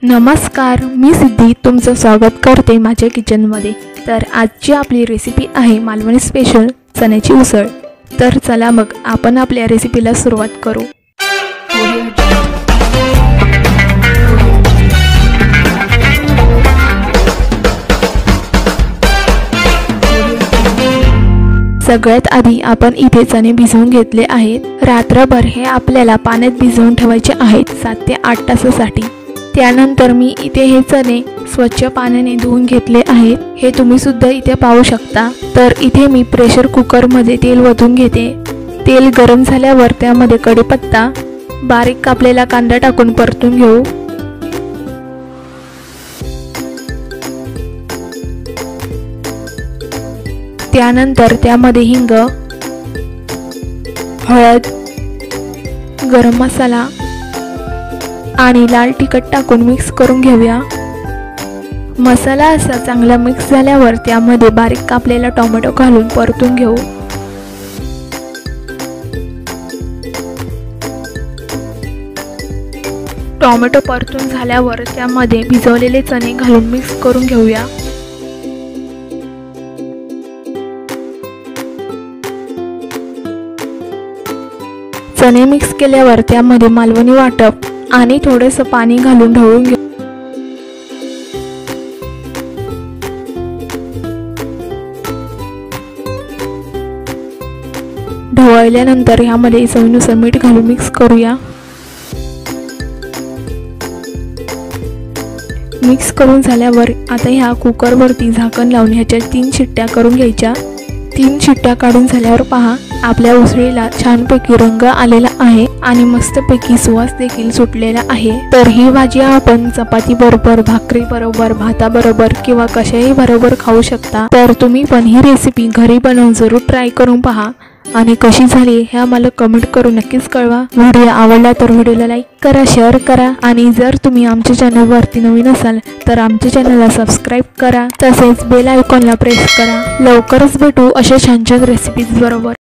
नमस्कार, मी सिद्धी तुमचं स्वागत करते माझ्या किचनमध्ये। तर आजची आपली रेसिपी आहे मालवणी स्पेशल चण्याची उसळ। तर चला मग आपण आपल्या रेसिपीला सुरुवात करू। सगळ्यात आधी आपण इथे चणे भिजवून घेतले आहेत। रात्रभर हे आपल्याला पाण्यात भिजवून ठेवायचे आहेत 7 ते 8 तासासाठी। त्यानंतर मी इथे हे चणे स्वच्छ पाण्याने धुवून घेतले आहेत। हे तुम्ही सुद्धा इथे पाहू शकता। तर इथे मी प्रेशर कुकर मध्ये तेल ओतून घेते। तेल गरम झाल्यावर त्यामध्ये कढीपत्ता, बारीक कापलेला कांदा टाकून परतून घेऊ। त्यानंतर त्यामध्ये हिंग, हळद, गरम मसाला आणि लाल तिखट टाकून मिक्स करून घेऊया। मसाला असा चांगला मिक्स झाल्यावर त्यामध्ये बारीक कापलेला टोमॅटो घालून परतून घेऊ। टोमॅटो परतून झाल्यावर त्यामध्ये भिजवलेले चणे घालून मिक्स करून घेऊया। चणे मिक्स केल्यावर त्यामध्ये मालवणी वाटप आणि थोडेसे पाणी घालून ढवळून घेऊ। ढवळल्यानंतर ह्यामध्ये चवीनुसार मीठ घालून मिक्स करूया। मिक्स करून झाल्यावर आता ह्या कुकरवरती झाकण लावून ह्याच्या 3 शिट्ट्या करून घ्यायच्या। 3 शिट्ट्या काढून झाल्यावर पहा आपल्या उसळीला छानपैकी रंग आलेला आहे आणि मस्तपैकी सुवास देखील सुटलेला आहे। तर ही भाजी आपण चपाती बरोबर, भाकरी बरोबर, भाता बरोबर किंवा कशाही बरोबर खाऊ शकता। तर तुम्ही पण ही रेसिपी घरी बनवून जरूर ट्राय करून पहा आणि कशी झाली हे आम्हाला कमेंट करून नक्कीच कळवा। व्हिडिओ आवडला तर व्हिडिओला लाईक करा, शेअर करा आणि जर तुम्ही आमच्या चॅनलवरती नवीन असाल तर आमच्या चॅनलला सबस्क्राईब करा, तसेच बेल आयकॉनला प्रेस करा। लवकरच भेटू अशा छान छान रेसिपीज बरोबर।